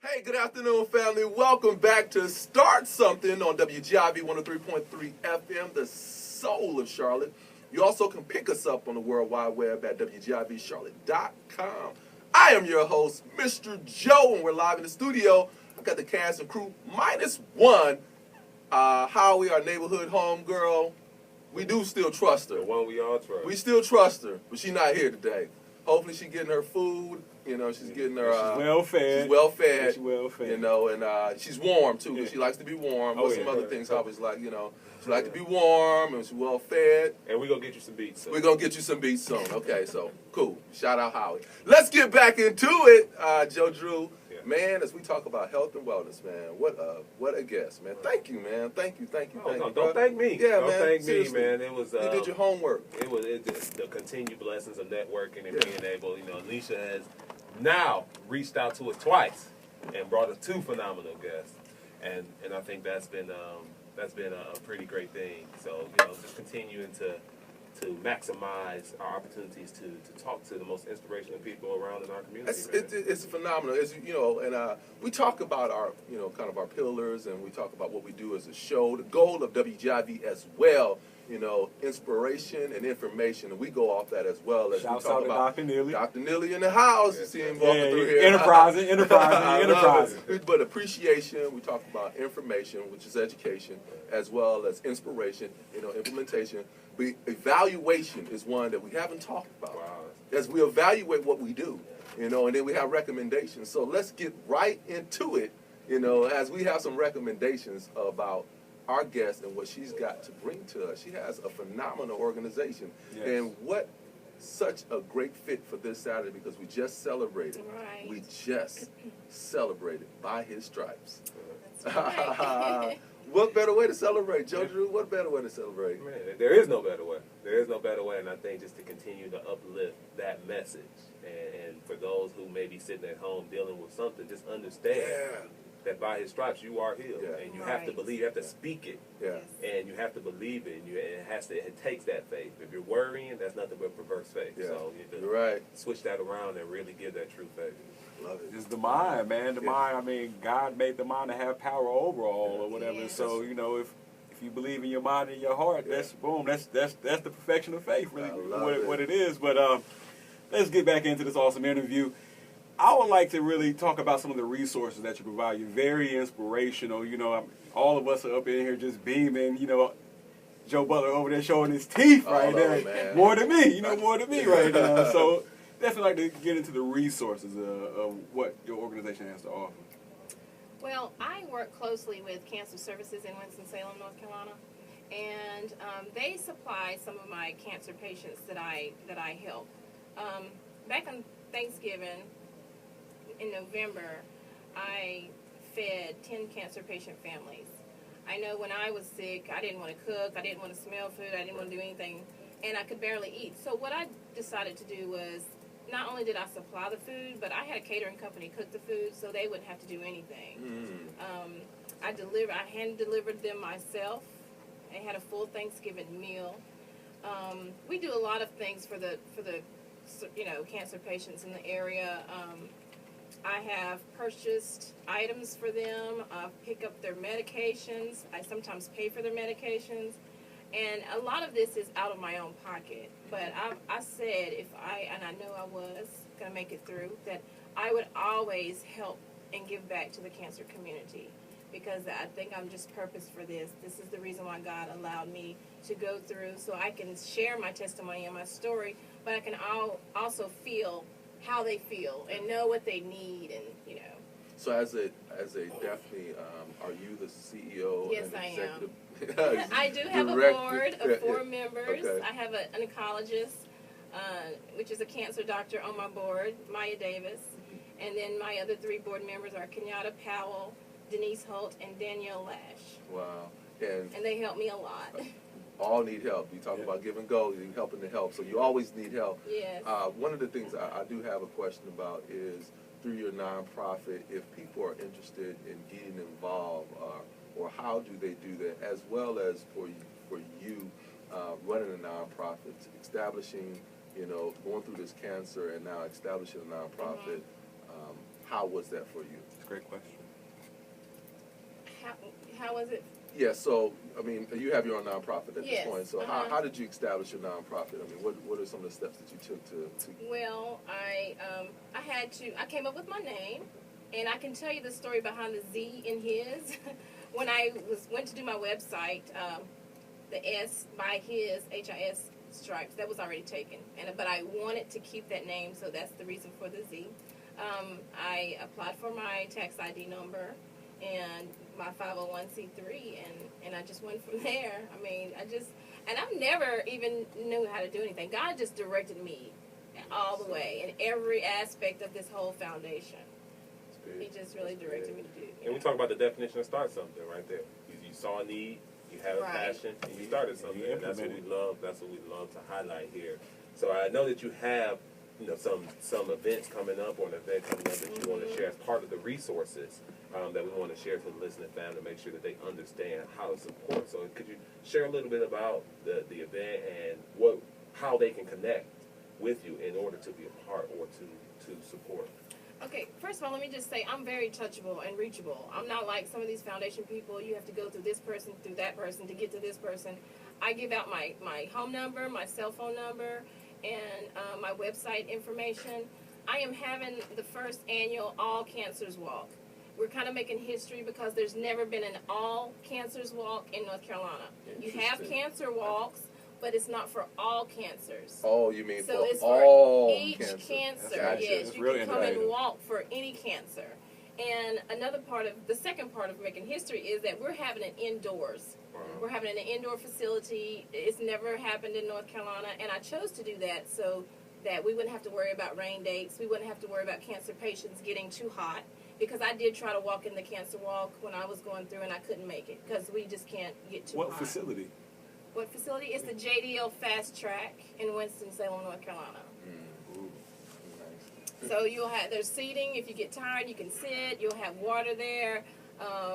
Hey, good afternoon, family. Welcome back to Start Something on WGIV 103.3 FM, the soul of Charlotte. You also can pick us up on the World Wide Web at WGIVCharlotte.com. I am your host, Mr. Joe, and we're live in the studio. I've got the cast and crew minus one. Howie, our neighborhood homegirl, we do still trust her. The one we all trust. We still trust her, but she's not here today. Hopefully she's getting her food. You know, she's getting her... she's well fed. She's well fed. She's well fed. You know, and she's warm, too, because Yeah. she likes to be warm. Oh, But some yeah. other things, Howie's like, you know, she likes to be warm, and she's well fed. And we're going to get you some beats. So. We're going to get you some beats soon. Okay, so, cool. Shout out Howie. Let's get back into it, Joe Drew. Yeah. Man, as we talk about health and wellness, man, what a guest, man. Thank you, man. Thank you. Don't thank me. Yeah, don't man. thank Seriously. me, man. It was... You did your homework. It was just the continued blessings of networking and Yeah. being able, Alicia has now reached out to us twice and brought us two phenomenal guests. And I think that's been a pretty great thing. So, just continuing to maximize our opportunities to talk to the most inspirational people around in our community. It's phenomenal. As you know, and we talk about our, kind of our pillars, and we talk about what we do as a show. The goal of WGIV as well, inspiration and information, and we go off that as well as Shouts we talk out to about Dr. Neely. Dr. Neely in the house. You see him walking through here. Enterprising. I love it. But appreciation, we talk about information, which is education, as well as inspiration, implementation. But evaluation is one that we haven't talked about. Wow. As we evaluate what we do, and then we have recommendations. So let's get right into it, as we have some recommendations about our guest and what she's got to bring to us. She has a phenomenal organization. Yes. And what such a great fit for this Saturday, because we just celebrated. Right. We just celebrated By His Stripes. That's right. What better way to celebrate, Joe Drew? What better way to celebrate? Man, there is no better way. There is no better way, and I think just to continue to uplift that message, and for those who may be sitting at home dealing with something, just understand that by His stripes you are healed, and you have to believe, you have to speak it, and you have to believe it, and it takes that faith. If you're worrying, that's nothing but perverse faith. So you have to switch that around and really give that true faith. Love it. It's the mind, man. The mind. I mean, God made the mind to have power over all or whatever. Yeah. So if you believe in your mind and your heart, that's boom. That's the perfection of faith, really, what it is. But let's get back into this awesome interview. I would like to really talk about some of the resources that you provide. You're very inspirational. All of us are up in here just beaming. Joe Butler over there showing his teeth right there. Man. More than me, more than me right now. So definitely like to get into the resources of what your organization has to offer. Well, I work closely with Cancer Services in Winston-Salem, North Carolina, and they supply some of my cancer patients that I help. Back on Thanksgiving, in November, I fed 10 cancer patient families. I know when I was sick, I didn't want to cook, I didn't want to smell food, I didn't want to do anything, and I could barely eat. So what I decided to do was, not only did I supply the food, but I had a catering company cook the food so they wouldn't have to do anything. I hand delivered them myself. I had a full Thanksgiving meal. We do a lot of things for the cancer patients in the area. I have purchased items for them, pick up their medications. I sometimes pay for their medications. And a lot of this is out of my own pocket. But I said and I know I was going to make it through, that I would always help and give back to the cancer community, because I think I'm just purposed for this. This is the reason why God allowed me to go through, so I can share my testimony and my story, but I can also feel how they feel and know what they need, and So as a Daphne, are you the CEO? Yes, and I executive? I do have a board of 4 members. Okay. I have an oncologist, which is a cancer doctor on my board, Maya Davis. And then my other 3 board members are Kenyatta Powell, Denise Holt, and Danielle Lash. Wow. And they help me a lot. All need help. You talk about Give N Go, you're helping to help. So you always need help. Yes. One of the things I do have a question about is, through your nonprofit, if people are interested in getting involved, or how do they do that, as well as for you running a nonprofit, establishing, going through this cancer and now establishing a nonprofit. how was that for you? That's a great question. How was it? Yeah, so, I mean, you have your own nonprofit at Yes, this point. So how did you establish your nonprofit? I mean, what are some of the steps that you took to Well, I came up with my name, and I can tell you the story behind the Z in his. When I went to do my website, the S by his, HIS stripes, that was already taken. But I wanted to keep that name, so that's the reason for the Z. I applied for my tax ID number and my 501c3, and I just went from there. I mean, and I've never even knew how to do anything. God just directed me all the way in every aspect of this whole foundation. He just really directed me to do. And we talk about the definition of start something right there. You saw a need, you had a passion, and you started something. And that's what we love. That's what we love to highlight here. So I know that you have, some events coming up, or an event coming up that you want to share as part of the resources that we want to share to the listening family to make sure that they understand how to support. So could you share a little bit about the event and how they can connect with you in order to be a part or to support? Okay, first of all, let me just say I'm very touchable and reachable. I'm not like some of these foundation people. You have to go through this person, through that person to get to this person. I give out my home number, my cell phone number, and my website information. I am having the first annual All Cancers Walk. We're kind of making history because there's never been an All Cancers Walk in North Carolina. You have cancer walks, but it's not for all cancers. Oh, you mean so for it's all for each cancer. Gotcha. Yes, That's you really can come and innovative. walk for any cancer. And the second part of making history is that we're having it indoors. We're having an indoor facility. It's never happened in North Carolina, and I chose to do that so that we wouldn't have to worry about rain dates. We wouldn't have to worry about cancer patients getting too hot, because I did try to walk in the cancer walk when I was going through, and I couldn't make it because we just can't get too hot. What facility? What facility? It's the JDL Fast Track in Winston-Salem, North Carolina. So there's seating. If you get tired, you can sit. You'll have water there.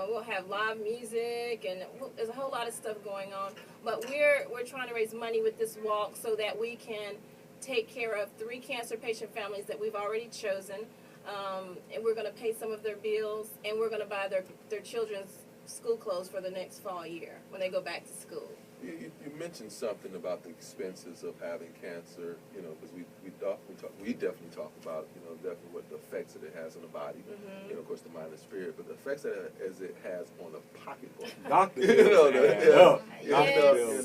We'll have live music, and there's a whole lot of stuff going on. But we're trying to raise money with this walk so that we can take care of 3 cancer patient families that we've already chosen, and we're going to pay some of their bills, and we're going to buy their children's school clothes for the next fall year when they go back to school. You mentioned something about the expenses of having cancer, because we definitely talk about, definitely what the effects that it has on the body, of course the mind and spirit, but the effects that it has on the pocketbook. Doctor bills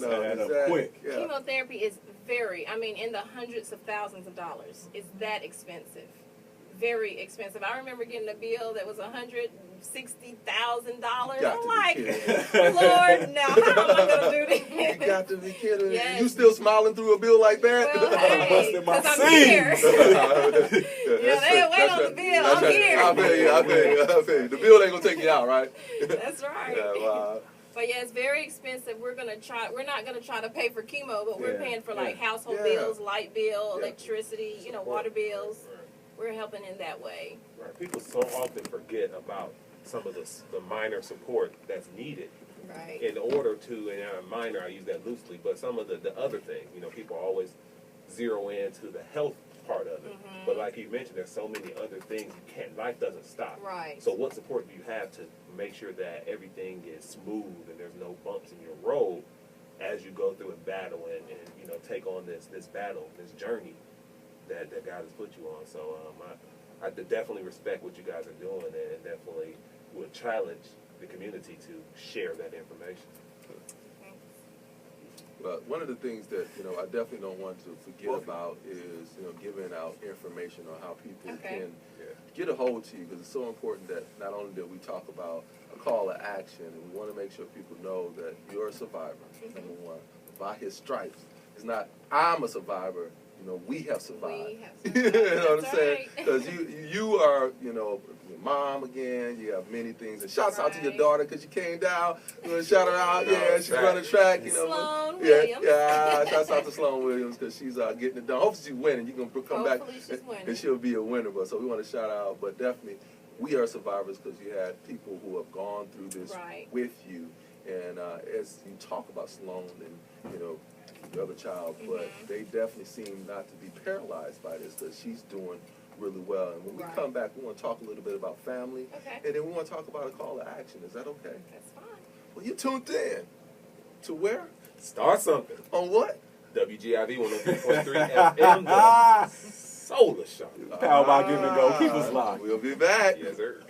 add up quick. Yeah. Chemotherapy is in the hundreds of thousands of dollars. It's that expensive. Very expensive. I remember getting a bill that was $160,000. I'm like, Lord, now how am I going to do this? You got to be kidding. Yes. You still smiling through a bill like that? Well, hey, Busted my 'cause I'm here. They wait on the bill. I'm here. I feel you. The bill ain't going to take you out, right? That's right. Yeah, wow. But yeah, it's very expensive. We're not gonna try to pay for chemo, but we're paying for household Yeah. bills, light bill, Yeah. electricity, water bills. We're helping in that way. Right. People so often forget about some of the minor support that's needed Right. in order to, and minor, I use that loosely, but some of the other things, people always zero in to the health part of it. But like you mentioned, there's so many other things life doesn't stop. Right. So what support do you have to make sure that everything is smooth and there's no bumps in your road as you go through and battle and take on this battle, this journey that God has put you on? So I definitely respect what you guys are doing, and definitely would challenge the community to share that information. But one of the things that I definitely don't want to forget about is giving out information on how people can get a hold to you, because it's so important that not only that we talk about a call to action, and we want to make sure people know that you're a survivor. Number one, by His stripes, it's not I'm a survivor. We have survived. You know what I'm saying? Because you are your mom again. You have many things. And shouts out to your daughter because she came down. Shout her out. Yeah, she's running track. Sloan Williams. Yeah. Shouts out to Sloan Williams because she's getting it done. Hopefully she's winning. You're gonna come back and she'll be a winner. But so we want to shout out. But definitely, we are survivors because you had people who have gone through this with you. And as you talk about Sloan and the other child, but they definitely seem not to be paralyzed by this because she's doing really well. And when we Right. come back, we want to talk a little bit about family. Okay. And then we want to talk about a call to action. Is that okay? That's fine. Well, you tuned in to where? Start something. On what? WGIV 103.3 FM, the soul of Charlotte. Powered by Give N Go. Keep us locked. We'll be back. Yes, sir.